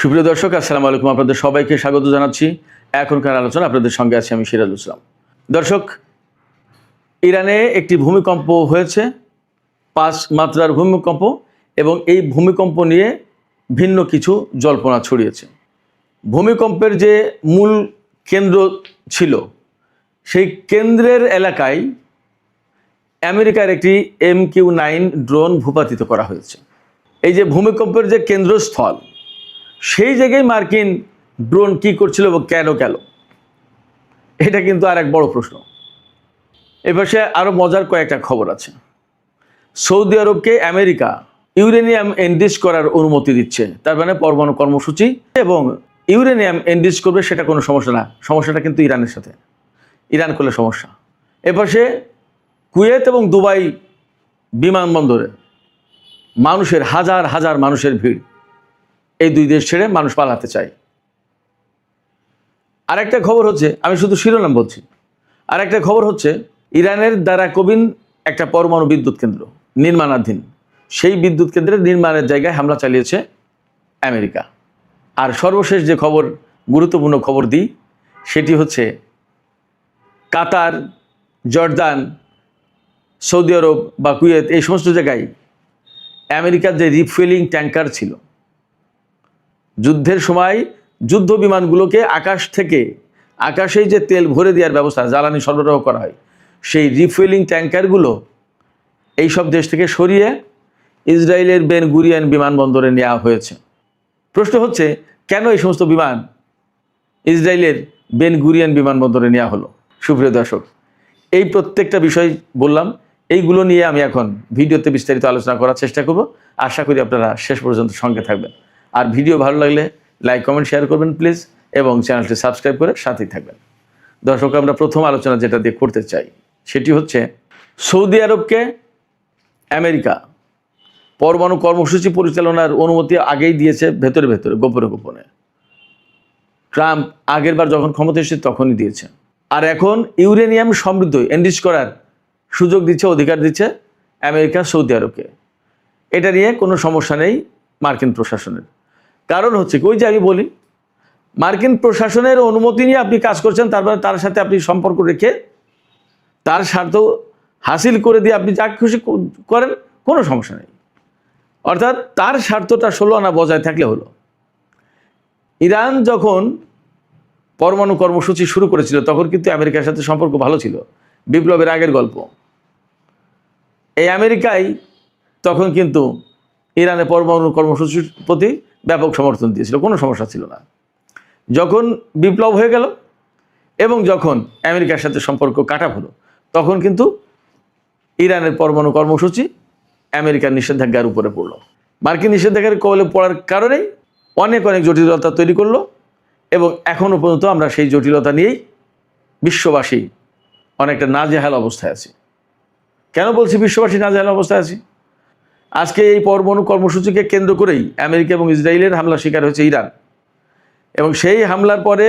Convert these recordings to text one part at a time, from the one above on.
সুপ্রিয় দর্শক, আসসালামু আলাইকুম। আপনাদের সবাইকে স্বাগত জানাচ্ছি। এখনকার আলোচনা আপনাদের সঙ্গে আছি আমি সিরাজুল ইসলাম। দর্শক, ইরানে একটি ভূমিকম্প হয়েছে, 5 মাত্রার ভূমিকম্প, এবং এই ভূমিকম্প নিয়ে ভিন্ন কিছু জল্পনা ছড়িয়েছে। ভূমিকম্পের যে মূল কেন্দ্র ছিল, সেই কেন্দ্রের এলাকায় আমেরিকার একটি MQ-9 ড্রোন ভূপাতিত করা হয়েছে। এই যে ভূমিকম্পের যে কেন্দ্রস্থল, সেই জায়গায় মার্কিন ড্রোন কী করছিল এবং কেন গেল, এটা কিন্তু আর এক বড় প্রশ্ন। এপাশে আরও মজার কয়েকটা খবর আছে। সৌদি আরবকে আমেরিকা ইউরেনিয়াম এনরিচ করার অনুমতি দিচ্ছে, তার মানে পরমাণু কর্মসূচি, এবং ইউরেনিয়াম এনরিচ করবে সেটা কোনো সমস্যা না, সমস্যাটা কিন্তু ইরানের সাথে, ইরান করলে সমস্যা। এপাশে কুয়েত এবং দুবাই বিমানবন্দরে মানুষের হাজার হাজার মানুষের ভিড়, এই দুই দেশ ছেড়ে মানুষ পালাতে চায়। আরেকটা খবর হচ্ছে, আমি শুধু শিরোনাম বলছি, আরেকটা খবর হচ্ছে ইরানের দারাকোবিন একটা পরমাণু বিদ্যুৎ কেন্দ্র নির্মাণাধীন, সেই বিদ্যুৎ কেন্দ্রের নির্মাণের জায়গায় হামলা চালিয়েছে আমেরিকা। আর সর্বশেষ যে খবর, গুরুত্বপূর্ণ খবর দিই, সেটি হচ্ছে কাতার, জর্দান, সৌদি আরব বা কুয়েত, এই সমস্ত জায়গায় আমেরিকার যে রিফুয়েলিং ট্যাঙ্কার ছিল, যুদ্ধের সময় যুদ্ধ বিমানগুলোকে আকাশেই যে তেল ভরে দেওয়ার ব্যবস্থা, জ্বালানি সরবরাহ করা হয়, সেই রিফুয়েলিং ট্যাঙ্কারগুলো এইসব দেশ থেকে সরিয়ে ইসরায়েলের বেন গুরিয়ন বিমানবন্দরে নেওয়া হয়েছে। প্রশ্ন হচ্ছে, কেন এই সমস্ত বিমান ইসরায়েলের বেন গুরিয়ন বিমানবন্দরে নেওয়া হলো? সুপ্রিয় দর্শক, এই প্রত্যেকটা বিষয় বললাম, এইগুলো নিয়ে আমি এখন ভিডিওতে বিস্তারিত আলোচনা করার চেষ্টা করব। আশা করি আপনারা শেষ পর্যন্ত সঙ্গে থাকবেন। আর ভিডিও ভালো লাগলে লাইক, কমেন্ট, শেয়ার করবেন প্লিজ, এবং চ্যানেলটি সাবস্ক্রাইব করে সাথেই থাকবেন। দর্শক, আমরা প্রথম আলোচনা যেটা দিয়ে করতে চাই, সেটি হচ্ছে সৌদি আরবকে আমেরিকা পরমাণু কর্মসূচি পরিচালনার অনুমতি আগেই দিয়েছে, ভেতরে ভেতরে, গোপনে গোপনে। ট্রাম্প আগের বার যখন ক্ষমতা এসেছে তখনই দিয়েছে। আর এখন ইউরেনিয়াম সমৃদ্ধ এনরিচ করার সুযোগ দিচ্ছে, অধিকার দিচ্ছে আমেরিকা সৌদি আরবকে। এটা নিয়ে কোনো সমস্যা নেই মার্কিন প্রশাসনের। কারণ হচ্ছে ওই যে আমি বলি, মার্কিন প্রশাসনের অনুমতি নিয়ে আপনি কাজ করছেন, তারপরে তার সাথে আপনি সম্পর্ক রেখে তার স্বার্থ হাসিল করে দিয়ে আপনি যা খুশি করেন, কোনো সমস্যা নেই। অর্থাৎ তার স্বার্থটা 16 আনা বজায় থাকলে হলো। ইরান যখন পরমাণু কর্মসূচি শুরু করেছিল তখন কিন্তু আমেরিকার সাথে সম্পর্ক ভালো ছিল, বিপ্লবের আগের গল্প। এই আমেরিকাই তখন কিন্তু ইরানের পরমাণু কর্মসূচির প্রতি ব্যাপক সমর্থন দিয়েছিল, কোনো সমস্যা ছিল না। যখন বিপ্লব হয়ে গেল এবং যখন আমেরিকার সাথে সম্পর্ক কাটা হলো, তখন কিন্তু ইরানের পরমাণু কর্মসূচি আমেরিকার নিষেধাজ্ঞার উপরে পড়লো। মার্কিন নিষেধাজ্ঞার কবলে পড়ার কারণেই অনেক জটিলতা তৈরি করলো, এবং এখনও পর্যন্ত আমরা সেই জটিলতা নিয়েই বিশ্ববাসী অনেকটা নাজেহাল অবস্থায় আছি। কেন বলছি বিশ্ববাসী নাজেহাল অবস্থায় আছি? আজকে এই পরমাণু কর্মসূচিকে কেন্দ্র করেই আমেরিকা এবং ইসরায়েলের হামলার শিকার হয়েছে ইরান, এবং সেই হামলার পরে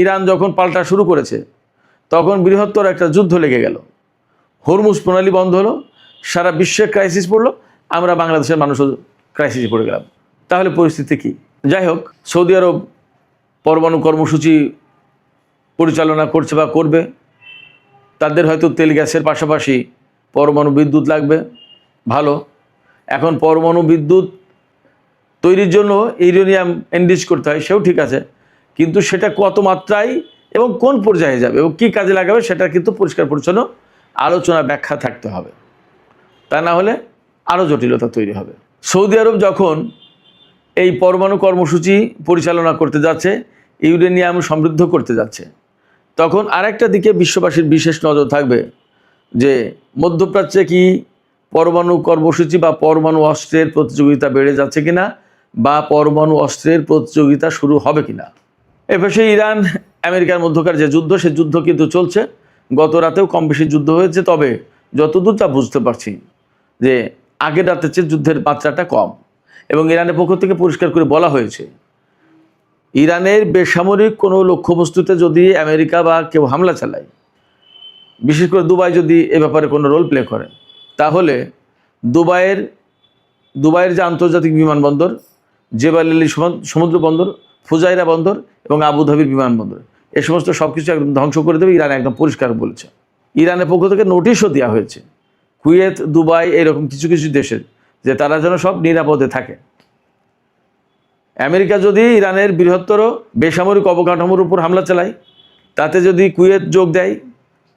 ইরান যখন পাল্টা শুরু করেছে, তখন বৃহত্তর একটা যুদ্ধ লেগে গেল। হরমুজ প্রণালী বন্ধ হলো, সারা বিশ্বে ক্রাইসিস পড়লো, আমরা বাংলাদেশের মানুষও ক্রাইসিসে পড়ে গেলাম। তাহলে পরিস্থিতি কি? যাই হোক, সৌদি আরব পরমাণু কর্মসূচি পরিচালনা করছে বা করবে, তাদের হয়তো তেল গ্যাসের পাশাপাশি পরমাণু বিদ্যুৎ লাগবে, ভালো। এখন পরমাণু বিদ্যুৎ তৈরির জন্য ইউরেনিয়াম এনরিচ করতে হয়, সেও ঠিক আছে, কিন্তু সেটা কত মাত্রায় এবং কোন পর্যায়ে যাবে এবং কী কাজে লাগাবে, সেটা কিন্তু পরিষ্কার পরিচ্ছন্ন আলোচনা, ব্যাখ্যা থাকতে হবে। তা না হলে আরও জটিলতা তৈরি হবে। সৌদি আরব যখন এই পরমাণু কর্মসূচি পরিচালনা করতে যাচ্ছে, ইউরেনিয়াম সমৃদ্ধ করতে যাচ্ছে, তখন আরেকটা দিকে বিশ্ববাসীর বিশেষ নজর থাকবে যে মধ্যপ্রাচ্যে কি পরমাণু কর্মসূচি বা পরমাণু অস্ত্রের প্রতিযোগিতা বেড়ে যাচ্ছে কিনা, বা পরমাণু অস্ত্রের প্রতিযোগিতা শুরু হবে কিনা। এপাশে ইরান আমেরিকার মধ্যকার যে যুদ্ধ, সে যুদ্ধ কিন্তু চলছে। গত রাতেও কম বেশি যুদ্ধ হয়েছে, তবে যতদূর তা বুঝতে পারছি যে আগের রাতের চেয়ে যুদ্ধের মাত্রাটা কম, এবং ইরানের পক্ষ থেকে পরিষ্কার করে বলা হয়েছে, ইরানের বেসামরিক কোনো লক্ষ্যবস্তুতে যদি আমেরিকা বা কেউ হামলা চালায়, বিশেষ করে দুবাই যদি এ ব্যাপারে কোনো রোল প্লে করে, তাহলে দুবাইয়ের যে আন্তর্জাতিক বিমানবন্দর, জেবাল আলী সমুদ্র বন্দর, ফুজাইরা বন্দর এবং আবুধাবির বিমানবন্দর, এ সমস্ত সব কিছু একদম ধ্বংস করে দেবে ইরান একদম পরিষ্কার বলেছে। ইরানের পক্ষ থেকে নোটিশও দেওয়া হয়েছে কুয়েত, দুবাই, এরকম কিছু কিছু দেশের, যে তারা যেন সব নিরাপদে থাকে। আমেরিকা যদি ইরানের বৃহত্তর বেসামরিক অবকাঠামোর উপর হামলা চালায়, তাতে যদি কুয়েত যোগ দেয়,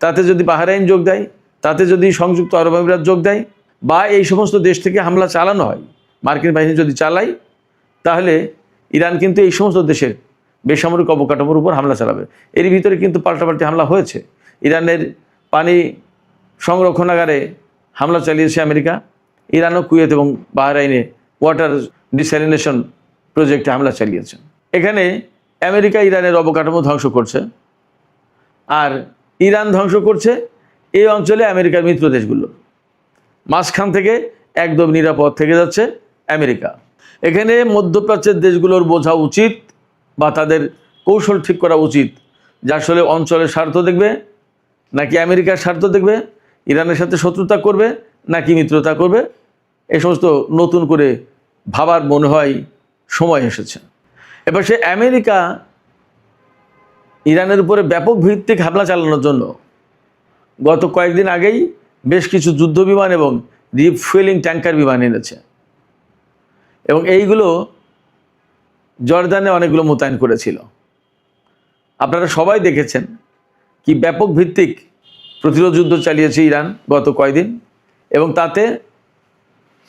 তাতে যদি বাহরাইন যোগ দেয়, তাতে যদি সংযুক্ত আরব আমিরাত যোগ দেয়, বা এই সমস্ত দেশ থেকে হামলা চালানো হয়, মার্কিন বাহিনী যদি চালায়, তাহলে ইরান কিন্তু এই সমস্ত দেশের বেসামরিক অবকাঠামোর উপর হামলা চালাবে। এর ভিতরে কিন্তু পাল্টাপাল্টি হামলা হয়েছে। ইরানের পানি সংরক্ষণাগারে হামলা চালিয়েছে আমেরিকা। ইরানও কুয়েত এবং বাহরাইনে ওয়াটার ডিস্যালিনেশন প্রজেক্টে হামলা চালিয়েছে। এখানে আমেরিকা ইরানের অবকাঠামো ধ্বংস করছে, আর ইরান ধ্বংস করছে এই অঞ্চলে আমেরিকার মিত্র দেশগুলো। মাঝখান থেকে একদম নিরাপদ থেকে যাচ্ছে আমেরিকা। এখানে মধ্যপ্রাচ্যের দেশগুলোর বোঝা উচিত, বা তাদের কৌশল ঠিক করা উচিত, যে আসলে অঞ্চলের স্বার্থ দেখবে নাকি আমেরিকার স্বার্থ দেখবে, ইরানের সাথে শত্রুতা করবে নাকি মিত্রতা করবে। এই সমস্ত নতুন করে ভাবার মনে হয় সময় এসেছে। এবার সে আমেরিকা ইরানের উপরে ব্যাপক ভিত্তিক হামলা চালানোর জন্য গত কয়েকদিন আগেই বেশ কিছু যুদ্ধ বিমান এবং রিফুয়েলিং ট্যাঙ্কার বিমান এনেছে, এবং এইগুলো জর্দানে অনেকগুলো মোতায়েন করেছিল। আপনারা সবাই দেখেছেন কি ব্যাপক ভিত্তিক প্রতিরোধ যুদ্ধ চালিয়েছে ইরান গত কয়েকদিন, এবং তাতে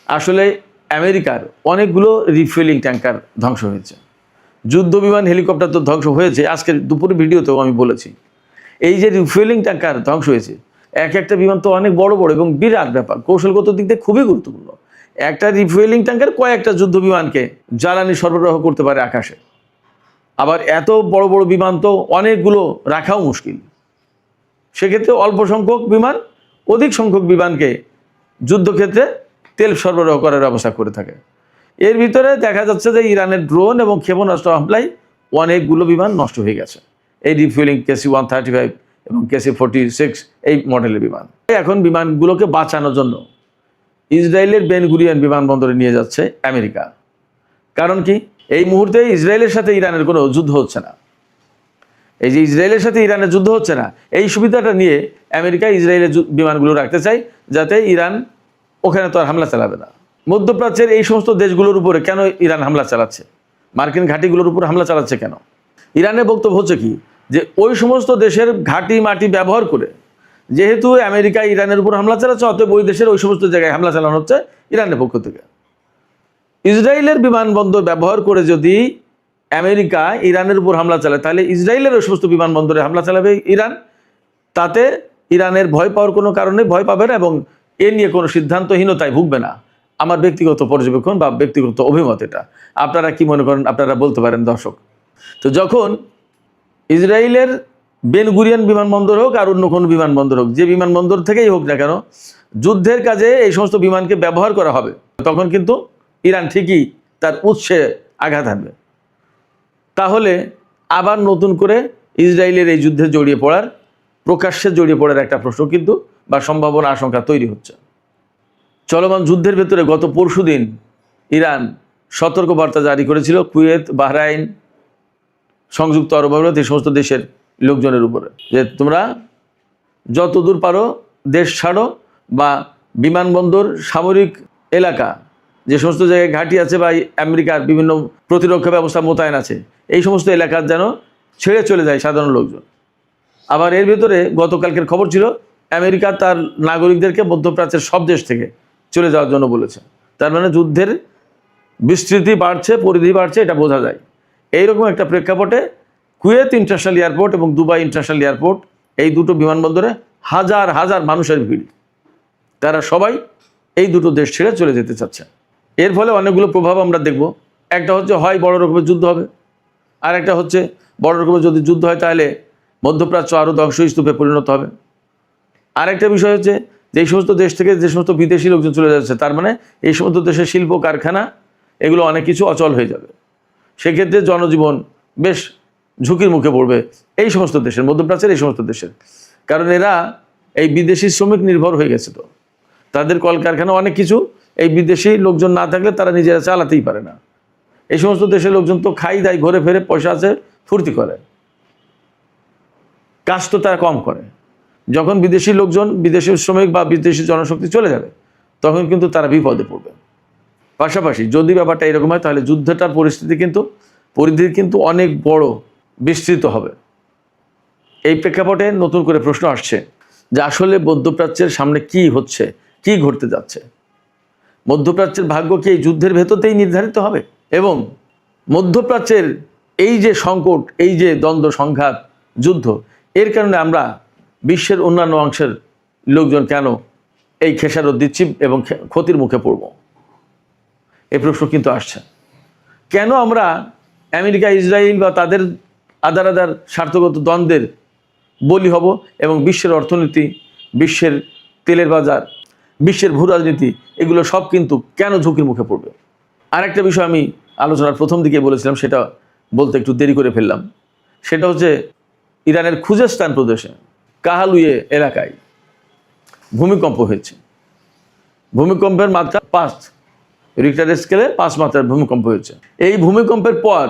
আসলে আমেরিকার অনেকগুলো রিফুয়েলিং ট্যাঙ্কার ধ্বংস হয়েছে। যুদ্ধ বিমান, হেলিকপ্টার তো ধ্বংস হয়েছে, আজকের দুপুরে ভিডিওতেও আমি বলেছি। এই যে রিফুয়েলিং ট্যাঙ্কার ধ্বংস হয়েছে, এক একটা বিমান তো অনেক বড় বড় এবং বিরাট ব্যাপার, কৌশলগত দিক দিয়ে খুবই গুরুত্বপূর্ণ। একটা রিফুয়েলিং ট্যাঙ্কার কয়েকটা যুদ্ধ বিমানকে জ্বালানি সরবরাহ করতে পারে আকাশে। আবার এত বড় বড় বিমান তো অনেকগুলো রাখাও মুশকিল। সেক্ষেত্রে অল্প সংখ্যক বিমান অধিক সংখ্যক বিমানকে যুদ্ধক্ষেত্রে তেল সরবরাহ করার ব্যবস্থা করে থাকে। এর ভিতরে দেখা যাচ্ছে যে ইরানের ড্রোন এবং ক্ষেপণাস্ত্র হামলায় অনেকগুলো বিমান নষ্ট হয়ে গেছে, এই রিফুয়েলিং KC-135 এবং KC-46 এই মডেলের বিমান। এখন বিমানগুলোকে বাঁচানোর জন্য ইসরায়েলের বেন গুরিয়ন বিমানবন্দরে নিয়ে যাচ্ছে আমেরিকা। কারণ কি, এই মুহূর্তে ইসরায়েলের সাথে ইরানের কোনো যুদ্ধ হচ্ছে না। এই যে ইসরায়েলের সাথে ইরানের যুদ্ধ হচ্ছে না, এই সুবিধাটা নিয়ে আমেরিকা ইসরায়েলের বিমানগুলো রাখতে চায়, যাতে ইরান ওখানে তো আর হামলা চালাবে না। মধ্যপ্রাচ্যের এই সমস্ত দেশগুলোর উপরে কেন ইরান হামলা চালাচ্ছে, মার্কিন ঘাঁটিগুলোর উপর হামলা চালাচ্ছে কেন? ইরানের বক্তব্য হচ্ছে কি, যে ওই সমস্ত দেশের ঘাঁটি মাটি ব্যবহার করে, যেহেতু আমেরিকা ইরানের উপর হামলা চালাচ্ছে, অতএব ওই দেশের ওই সমস্ত জায়গায় হামলা চালানো হচ্ছে ইরানের পক্ষ থেকে। ইসরায়েলের বিমানবন্দর ব্যবহার করে যদি আমেরিকা ইরানের উপর হামলা চালায়, তাহলে ইসরায়েলের ওই সমস্ত বিমানবন্দরে হামলা চালাবে ইরান। তাতে ইরানের ভয় পাওয়ার কোনো কারণে ভয় পাবে না, এবং এ নিয়ে কোনো সিদ্ধান্তহীনতায় ভুগবে না। আমার ব্যক্তিগত পর্যবেক্ষণ বা ব্যক্তিগত অভিমত এটা। আপনারা কি মনে করেন আপনারা বলতে পারেন দর্শক। তো যখন ইসরায়েলের বেন গুরিয়ন বিমানবন্দর হোক আর অন্য কোনো বিমানবন্দর হোক, যে বিমানবন্দর থেকেই হোক না কেন, যুদ্ধের কাজে এই সমস্ত বিমানকে ব্যবহার করা হবে, তখন কিন্তু ইরান ঠিকই তার উৎসে আঘাত হানবে। তাহলে আবার নতুন করে ইসরায়েলের এই যুদ্ধে জড়িয়ে পড়ার, প্রকাশ্যে জড়িয়ে পড়ার একটা প্রশ্ন কিন্তু বা সম্ভাবনা, আশঙ্কা তৈরি হচ্ছে। চলমান যুদ্ধের ভেতরে গত পরশুদিন ইরান সতর্কবার্তা জারি করেছিল কুয়েত, বাহরাইন, সংযুক্ত আরব আমিরাত, এই সমস্ত দেশের লোকজনের উপরে, যে তোমরা যত দূর পারো দেশ ছাড়ো, বা বিমানবন্দর, সামরিক এলাকা, যে সমস্ত জায়গায় ঘাঁটি আছে বা আমেরিকার বিভিন্ন প্রতিরক্ষা ব্যবস্থা মোতায়েন আছে, এই সমস্ত এলাকার যেন ছেড়ে চলে যায় সাধারণ লোকজন। আবার এর ভেতরে গতকালকের খবর ছিল আমেরিকা তার নাগরিকদেরকে মধ্যপ্রাচ্যের সব দেশ থেকে চলে যাওয়ার জন্য বলেছে। তার মানে যুদ্ধের বিস্তৃতি বাড়ছে, পরিধি বাড়ছে, এটা বোঝা যায়। এইরকম একটা প্রেক্ষাপটে কুয়েত ইন্টারন্যাশনাল এয়ারপোর্ট এবং দুবাই ইন্টারন্যাশনাল এয়ারপোর্ট, এই দুটো বিমানবন্দরে হাজার হাজার মানুষের ভিড়। তারা সবাই এই দুটো দেশ ছেড়ে চলে যেতে চাচ্ছে। এর ফলে অনেকগুলো প্রভাব আমরা দেখব। একটা হচ্ছে হয় বড় রকমের যুদ্ধ হবে, আর একটা হচ্ছে বড় রকমের যদি যুদ্ধ হয় তাহলে মধ্যপ্রাচ্য আরও ধ্বংসস্তূপে পরিণত হবে। আরেকটা বিষয় হচ্ছে যে এই সমস্ত দেশ থেকে যে সমস্ত বিদেশি লোকজন চলে যাচ্ছে, তার মানে এই সমস্ত দেশের শিল্প কারখানা এগুলো অনেক কিছু অচল হয়ে যাবে। সেক্ষেত্রে জনজীবন বেশ ঝুঁকির মুখে পড়বে এই সমস্ত দেশের, মধ্যপ্রাচ্যের এই সমস্ত দেশের। কারণ এরা এই বিদেশি শ্রমিক নির্ভর হয়ে গেছে, তো তাদের কলকারখানা অনেক কিছু এই বিদেশি লোকজন না থাকলে তারা নিজেরা চালাতেই পারে না। এই সমস্ত দেশের লোকজন তো খাই দায় ঘুরে ফেরে, পয়সা আছে, ফুর্তি করে, কাজ তো তারা কম করে। যখন বিদেশি লোকজন, বিদেশি শ্রমিক বা বিদেশি জনশক্তি চলে যাবে, তখন কিন্তু তারা বিপদে পড়বে। পাশাপাশি যদি ব্যাপারটা এরকম হয়, তাহলে যুদ্ধটার পরিধি কিন্তু অনেক বড়, বিস্তৃত হবে। এই প্রেক্ষাপটে নতুন করে প্রশ্ন আসছে যে আসলে মধ্যপ্রাচ্যের সামনে কি হচ্ছে, কি ঘটতে যাচ্ছে? মধ্যপ্রাচ্যের ভাগ্য কি এই যুদ্ধের ভেতরতেই নির্ধারিত হবে? এবং মধ্যপ্রাচ্যের এই যে সংকট, এই যে দ্বন্দ্ব, সংঘাত, যুদ্ধ, এর কারণে আমরা বিশ্বের অন্যান্য অংশের লোকজন কেন এই খেসারত দিচ্ছি এবং ক্ষতির মুখে পড়ব? এই প্রশ্ন কিন্তু আসছে। কেন আমরা আমেরিকা, ইসরায়েল বা তাদের আদার স্বার্থগত দ্বন্দ্বের বলি হব এবং বিশ্বের অর্থনীতি, বিশ্বের তেলের বাজার, বিশ্বের ভূ রাজনীতি, এগুলো সব কিন্তু কেন ঝুঁকির মুখে পড়বে? আর একটা বিষয় আমি আলোচনার প্রথম দিকে বলেছিলাম, সেটা বলতে একটু দেরি করে ফেললাম। সেটা হচ্ছে ইরানের খুজেস্তান প্রদেশে কাহালুয়ে এলাকায় ভূমিকম্প হয়েছে। ভূমিকম্পের মাত্রা 5 রিক্টার স্কেলে 5 মাত্রার ভূমিকম্প হয়েছে। এই ভূমিকম্পের পর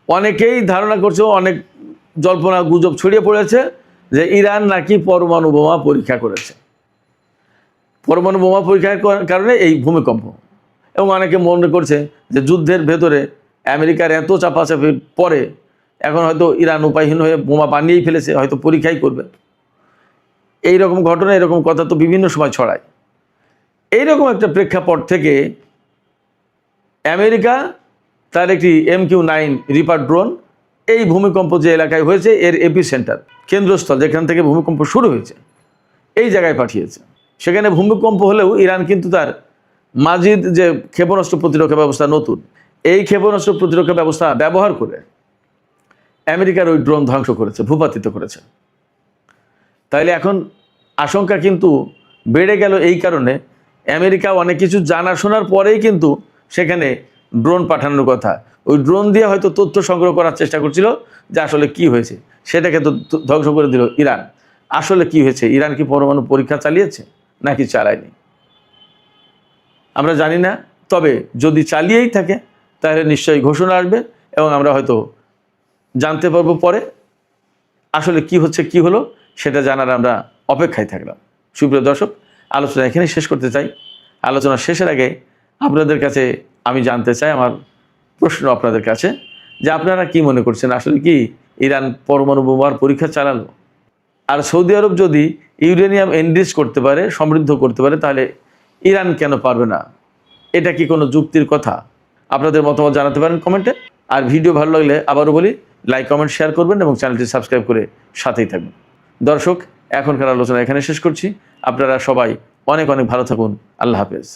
অনেকেই ধারণা করছে, অনেক জল্পনা গুজব ছড়িয়ে পড়েছে যে ইরান নাকি পরমাণু বোমা পরীক্ষা করেছে, পরমাণু বোমা পরীক্ষার কারণে এই ভূমিকম্প। এবং অনেকে মনে করছে যে যুদ্ধের ভেতরে আমেরিকার এত চাপাচাপির পরে এখন হয়তো ইরান উপায়হীন হয়ে বোমা বানিয়েই ফেলেছে, হয়তো পরীক্ষাই করবে। এইরকম ঘটনা, এরকম কথা তো বিভিন্ন সময় ছড়ায়। এইরকম একটা প্রেক্ষাপট থেকে আমেরিকা তার একটি MQ-9 রিপার ড্রোন এই ভূমিকম্প যে এলাকায় হয়েছে এর এপিসেন্টার, কেন্দ্রস্থল যেখান থেকে ভূমিকম্প শুরু হয়েছে, এই জায়গায় পাঠিয়েছে। সেখানে ভূমিকম্প হলেও ইরান কিন্তু তার মাজিদ যে ক্ষেপণাস্ত্র প্রতিরক্ষা ব্যবস্থা নতুন, এই ক্ষেপণাস্ত্র প্রতিরক্ষা ব্যবস্থা ব্যবহার করে আমেরিকার ওই ড্রোন ধ্বংস করেছে, ভূপাতিত করেছে। তাইলে এখন আশঙ্কা কিন্তু বেড়ে গেল এই কারণে, আমেরিকা অনেক কিছু জানাশোনার পরেই কিন্তু সেখানে ড্রোন পাঠানোর কথা। ওই ড্রোন দিয়ে হয়তো তথ্য সংগ্রহ করার চেষ্টা করছিল যে আসলে কি হয়েছে, সেটাকে তো ধ্বংস করে দিল ইরান। আসলে কি হয়েছে? ইরান কি পরমাণু পরীক্ষা চালিয়েছে নাকি চালায়নি আমরা জানি না। তবে যদি চালিয়েই থাকে তাহলে নিশ্চয়ই ঘোষণা আসবে এবং আমরা হয়তো জানতে পারবো পরে আসলে কি হচ্ছে, কি হলো, সেটা জানার আমরা অপেক্ষায় থাকলাম। সুপ্রিয় দর্শক, আলোচনা এখানেই শেষ করতে চাই। আলোচনা শেষের আগে আপনাদের কাছে আমি জানতে চাই, আমার প্রশ্ন আপনাদের কাছে, যে আপনারা কি মনে করছেন, আসলে কি ইরান পরমাণু বোমার পরীক্ষা চালালো? আর সৌদি আরব যদি ইউরেনিয়াম এনরিচ করতে পারে, সমৃদ্ধ করতে পারে, তাহলে ইরান কেন পারবে না? এটা কি কোনো যুক্তির কথা? আপনাদের মতামত জানাতে পারেন কমেন্টে। আর ভিডিও ভালো লাগলে আবারও বলি, লাইক, কমেন্ট, শেয়ার করবেন এবং চ্যানেলটি সাবস্ক্রাইব করে সাথেই থাকবেন। দর্শক, এখনকার আলোচনা এখানে শেষ করছি। আপনারা সবাই অনেক অনেক ভালো থাকুন। আল্লাহ হাফেজ।